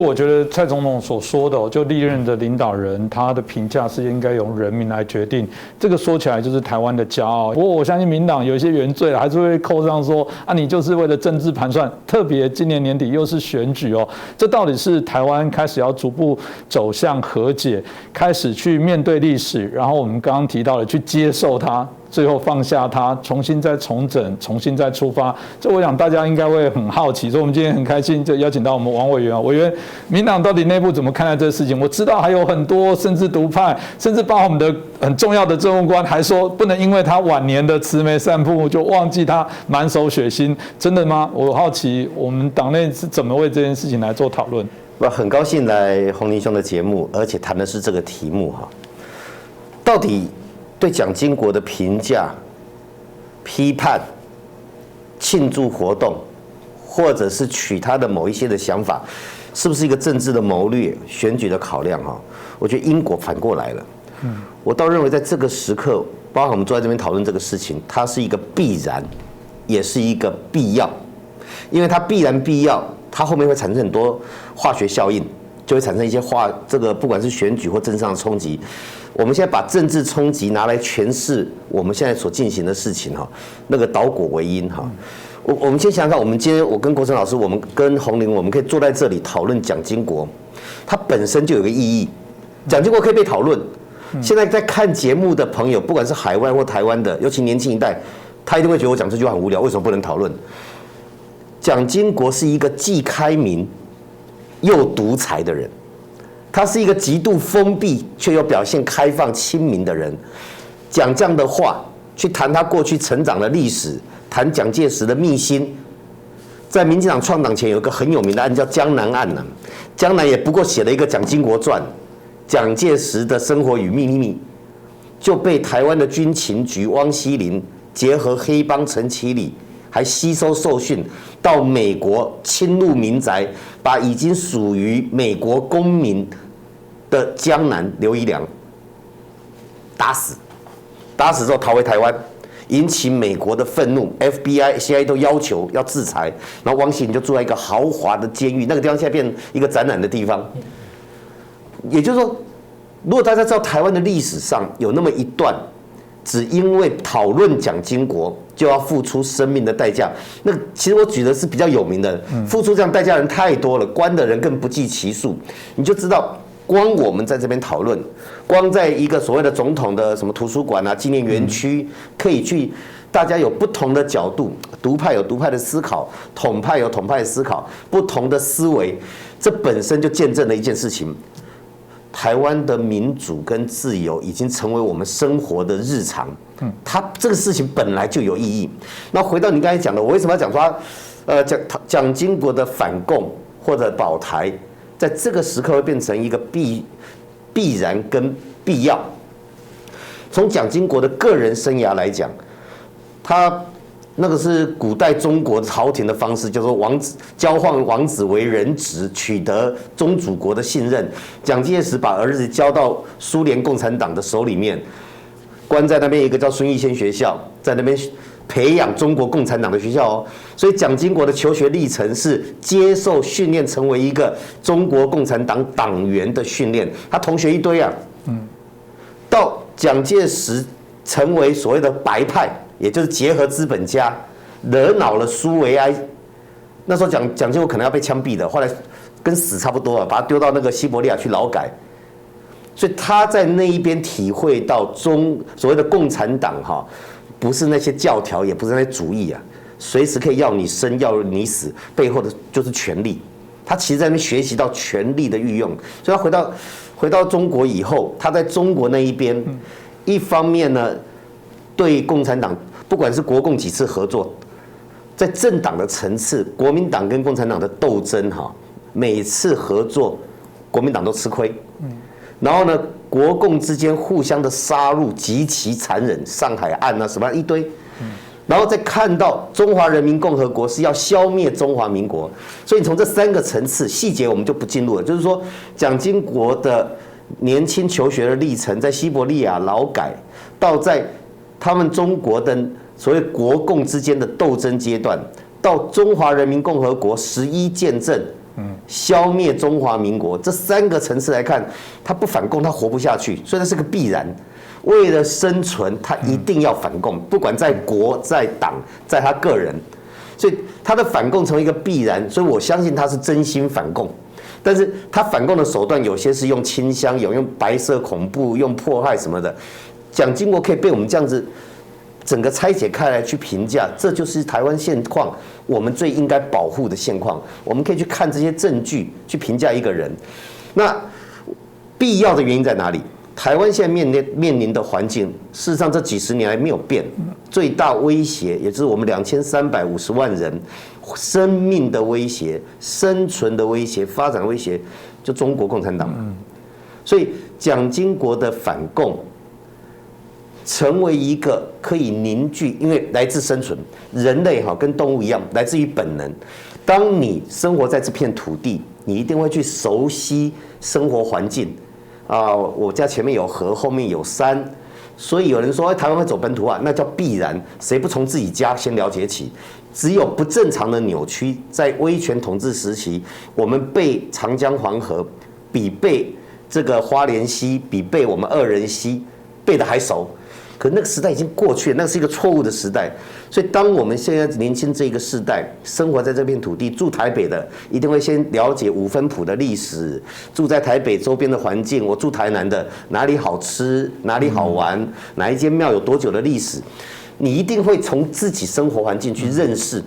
我觉得蔡总统所说的，就历任的领导人，他的评价是应该由人民来决定。这个说起来就是台湾的骄傲。不过我相信民党有一些原罪了，还是会扣上说啊，你就是为了政治盘算。特别今年年底又是选举哦，这到底是台湾开始要逐步走向和解，开始去面对历史，然后我们刚刚提到的去接受它。最后放下它，重新再重整，重新再出发。这我想大家应该会很好奇，所以我们今天很开心就邀请到我们王委员啊，委员，民党到底内部怎么看待这个事情？我知道还有很多甚至独派，甚至包括我们的很重要的政务官，还说不能因为他晚年的慈眉善目就忘记他满手血腥，真的吗？我好奇我们党内是怎么为这件事情来做讨论？我很高兴来洪林兄的节目，而且谈的是这个题目哈，到底对蒋经国的评价、批判、庆祝活动，或者是取他的某一些的想法，是不是一个政治的谋略、选举的考量？哈，我觉得因果反过来了。我倒认为在这个时刻，包括我们坐在这边讨论这个事情，它是一个必然，也是一个必要，因为它必然必要，它后面会产生很多化学效应，就会产生一些这个不管是选举或政治上的冲击。我们现在把政治冲击拿来诠释我们现在所进行的事情哈，那个导果为因哈。我们先想想看，我们今天我跟国成老师，我们跟洪玲，我们可以坐在这里讨论蒋经国，它本身就有个意义。蒋经国可以被讨论。现在在看节目的朋友，不管是海外或台湾的，尤其年轻一代，他一定会觉得我讲这句话很无聊，为什么不能讨论？蒋经国是一个既开明又独裁的人。他是一个极度封闭却又表现开放亲民的人，讲这样的话，去谈他过去成长的历史，谈蒋介石的秘辛。在民进党创党前有一个很有名的案叫江南案呢，江南也不过写了一个蒋经国传，蒋介石的生活与秘密，就被台湾的军情局汪希林结合黑帮陈其礼，还吸收受训，到美国侵入民宅，把已经属于美国公民的江南刘一良打死，打死之后逃回台湾，引起美国的愤怒 ，FBI、CIA 都要求要制裁，然后汪希林就住在一个豪华的监狱，那个地方现在变一个展览的地方。也就是说，如果大家知道台湾的历史上有那么一段，只因为讨论蒋经国就要付出生命的代价，那其实我举的是比较有名的，付出这样代价的人太多了，关的人更不计其数。你就知道，光我们在这边讨论，光在一个所谓的总统的什么图书馆啊、纪念园区，可以去，大家有不同的角度，独派有独派的思考，统派有统派的思考，不同的思维，这本身就见证了一件事情。台湾的民主跟自由已经成为我们生活的日常，它这个事情本来就有意义。那回到你刚才讲的，我为什么要讲说，蒋经国的反共或者保台，在这个时刻会变成一个必然跟必要。从蒋经国的个人生涯来讲，他那个是古代中国朝廷的方式，叫做交换王子为人质，取得宗主国的信任。蒋介石把儿子交到苏联共产党的手里面，关在那边一个叫孙逸仙学校，在那边培养中国共产党的学校哦。所以蒋经国的求学历程是接受训练，成为一个中国共产党党员的训练。他同学一堆啊，到蒋介石成为所谓的白派。也就是结合资本家，惹恼了苏维埃。那时候蒋经国可能要被枪毙的，后来跟死差不多了，把他丢到那个西伯利亚去劳改。所以他在那一边体会到所谓的共产党哈，不是那些教条，也不是那些主义啊，随时可以要你生要你死，背后的就是权力。他其实在那边学习到权力的运用。所以他回到中国以后，他在中国那一边，一方面呢，对共产党。不管是国共几次合作，在政党的层次，国民党跟共产党的斗争哈，每次合作，国民党都吃亏。然后呢，国共之间互相的杀戮极其残忍，上海案啊什么一堆。然后再看到中华人民共和国是要消灭中华民国，所以你从这三个层次细节我们就不进入了。就是说，蒋经国的年轻求学的历程，在西伯利亚劳改，到在他们中国的所谓国共之间的斗争阶段，到中华人民共和国11见证消灭中华民国，这3个层次来看，他不反共他活不下去，所以那是个必然。为了生存，他一定要反共，不管在国、在党、在他个人，所以他的反共成为一个必然。所以我相信他是真心反共，但是他反共的手段有些是用清乡，有用白色恐怖、用迫害什么的。蒋经国可以被我们这样子整个拆解开来去评价，这就是台湾现况，我们最应该保护的现况。我们可以去看这些证据去评价一个人。那必要的原因在哪里？台湾现在面临的环境，事实上这几十年来没有变，最大威胁也就是我们2350万人生命的威胁、生存的威胁、发展威胁，就中国共产党。所以蒋经国的反共，成为一个可以凝聚，因为来自生存，人类跟动物一样，来自于本能。当你生活在这片土地，你一定会去熟悉生活环境。我家前面有河，后面有山，所以有人说台湾会走本土化，那叫必然。谁不从自己家先了解起？只有不正常的扭曲，在威权统治时期，我们背长江黄河比背这个花莲溪，比背我们2人溪背得还熟。可那个时代已经过去了，那是一个错误的时代。所以，当我们现在年轻这个世代生活在这片土地，住台北的一定会先了解5分埔的历史，住在台北周边的环境。我住台南的，哪里好吃，哪里好玩，哪一间庙有多久的历史，你一定会从自己生活环境去认识。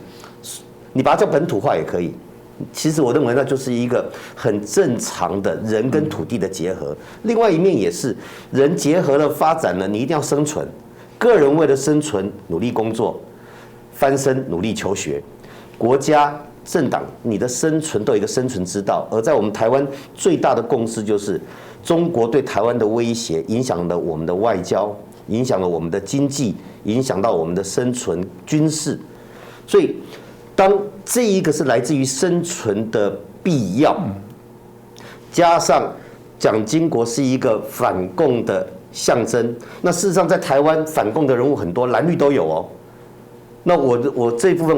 你把它叫本土化也可以。其实我认为那就是一个很正常的人跟土地的结合。另外一面也是人结合了发展了，你一定要生存。个人为了生存努力工作、翻身努力求学，国家政党你的生存都有一个生存之道。而在我们台湾最大的共识就是中国对台湾的威胁影响了我们的外交，影响了我们的经济，影响到我们的生存军事。所以当这一个是来自于生存的必要，加上蒋经国是一个反共的象征，那事实上在台湾反共的人物很多，蓝绿都有哦。那我这一部分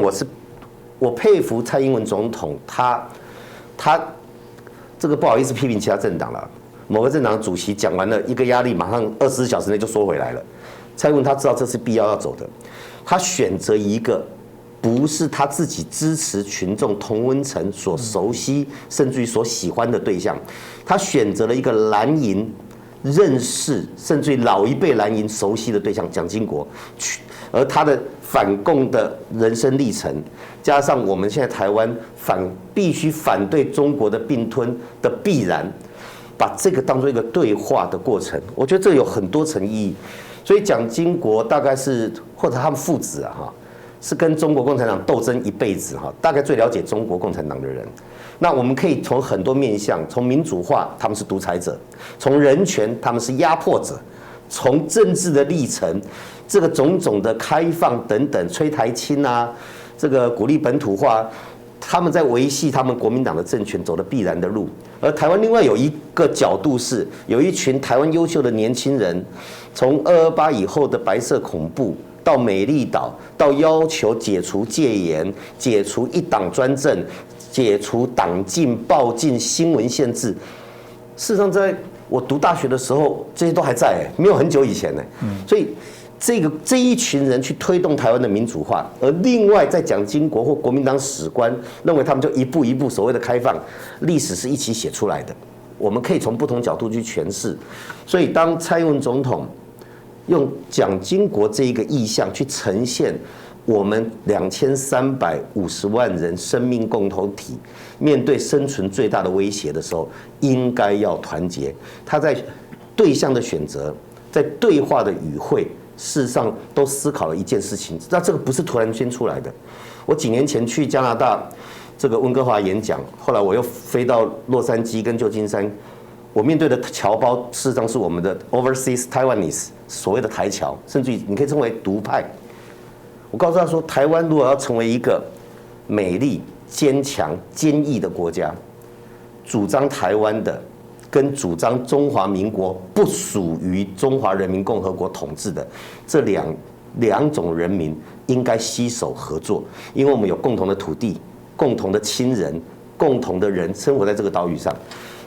我佩服蔡英文总统，他这个不好意思批评其他政党了，某个政党主席讲完了一个压力，马上24小时内就缩回来了。蔡英文他知道这是必要走的，他选择一个不是他自己支持群众同温层所熟悉甚至于所喜欢的对象，他选择了一个蓝营认识甚至于老一辈蓝营熟悉的对象蒋经国，而他的反共的人生历程，加上我们现在台湾必须反对中国的并吞的必然，把这个当作一个对话的过程，我觉得这有很多层意义。所以蒋经国大概是或者他们父子是跟中国共产党斗争一辈子大概最了解中国共产党的人。那我们可以从很多面向，从民主化他们是独裁者，从人权他们是压迫者，从政治的历程，这个种种的开放等等，催台青这个鼓励本土化，他们在维系他们国民党的政权走的必然的路。而台湾另外有一个角度是，有一群台湾优秀的年轻人，从228以后的白色恐怖，到美丽岛，到要求解除戒严、解除一党专政、解除党禁、报禁、新闻限制。事实上，在我读大学的时候，这些都还在，没有很久以前呢。所以这一群人去推动台湾的民主化，而另外在蒋经国或国民党史观认为他们就一步一步所谓的开放，历史是一起写出来的。我们可以从不同角度去诠释。所以当蔡英文总统用蒋经国这一个意象去呈现我们2350万人生命共同体面对生存最大的威胁的时候，应该要团结。他在对象的选择，在对话的语汇，事实上都思考了一件事情。那这个不是突然间出来的。我几年前去加拿大这个温哥华演讲，后来我又飞到洛杉矶跟旧金山。我面对的侨胞事实上是我们的 overseas Taiwanese， 所谓的台侨，甚至于你可以称为独派。我告诉他说，台湾如果要成为一个美丽、坚强、坚毅的国家，主张台湾的跟主张中华民国不属于中华人民共和国统治的这两种人民应该携手合作，因为我们有共同的土地、共同的亲人、共同的人生活在这个岛屿上。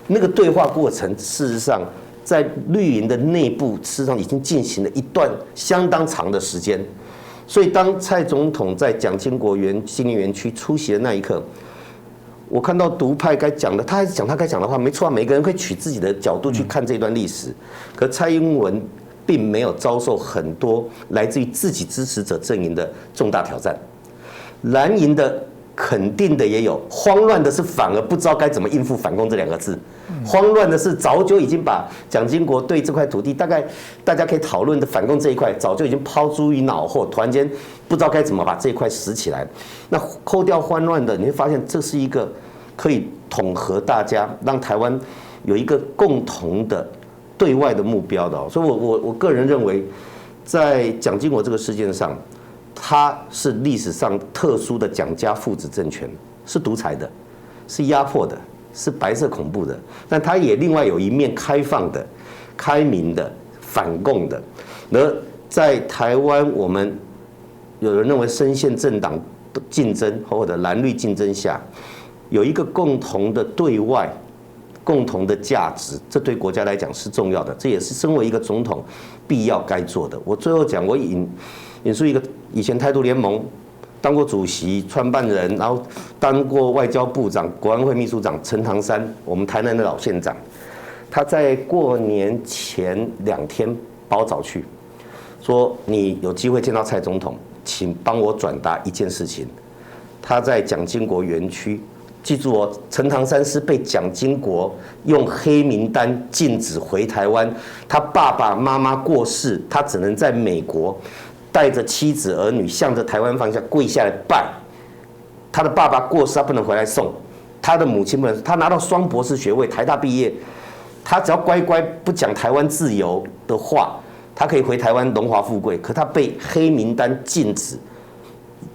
那个对话过程，事实上在绿营的内部，事实上已经进行了一段相当长的时间。所以当蔡总统在蒋经国新营园区出席的那一刻，我看到独派该讲的，他还是讲他该讲的话，没错啊，每个人可以取自己的角度去看这段历史。可蔡英文并没有遭受很多来自于自己支持者阵营的重大挑战，蓝营的肯定的也有，慌乱的是反而不知道该怎么应付反共这2个字。慌乱的是早就已经把蒋经国对这块土地，大概大家可以讨论的反共这一块，早就已经抛诸于脑后，突然间不知道该怎么把这一块拾起来。那扣掉慌乱的，你会发现这是一个可以统合大家，让台湾有一个共同的对外的目标的。所以我个人认为，在蒋经国这个事件上，他是历史上特殊的蒋家父子政权，是独裁的，是压迫的，是白色恐怖的，但他也另外有一面开放的、开明的、反共的。而在台湾，我们有人认为深陷政党竞争或者蓝绿竞争下，有一个共同的对外、共同的价值，这对国家来讲是重要的，这也是身为一个总统必要该做的。我最后讲，我引述一个以前台独联盟当过主席、创办人，然后当过外交部长、国安会秘书长陈唐山，我们台南的老县长，他在过年前2天把我找去，说你有机会见到蔡总统，请帮我转达一件事情。他在蒋经国园区，记住哦，陈唐山是被蒋经国用黑名单禁止回台湾，他爸爸妈妈过世，他只能在美国带着妻子儿女向着台湾方向跪下来拜。他的爸爸过世，他不能回来送；他的母亲不能，他拿到双博士学位，台大毕业，他只要乖乖不讲台湾自由的话，他可以回台湾荣华富贵。可他被黑名单禁止，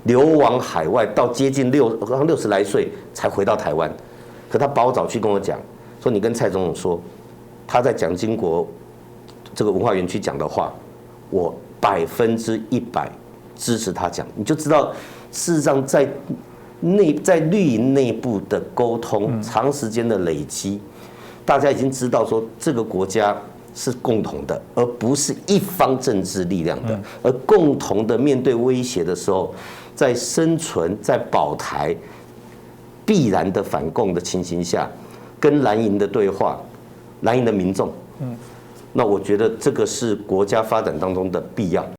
流亡海外，到接近60来岁才回到台湾。可他把我找去跟我讲，说你跟蔡总统说，他在蒋经国这个文化园区讲的话，我100%支持他讲。你就知道，事实上在绿营内部的沟通，长时间的累积，大家已经知道说这个国家是共同的，而不是一方政治力量的，而共同的面对威胁的时候，在生存、在保台必然的反共的情形下，跟蓝营的对话，蓝营的民众，那我觉得这个是国家发展当中的必要。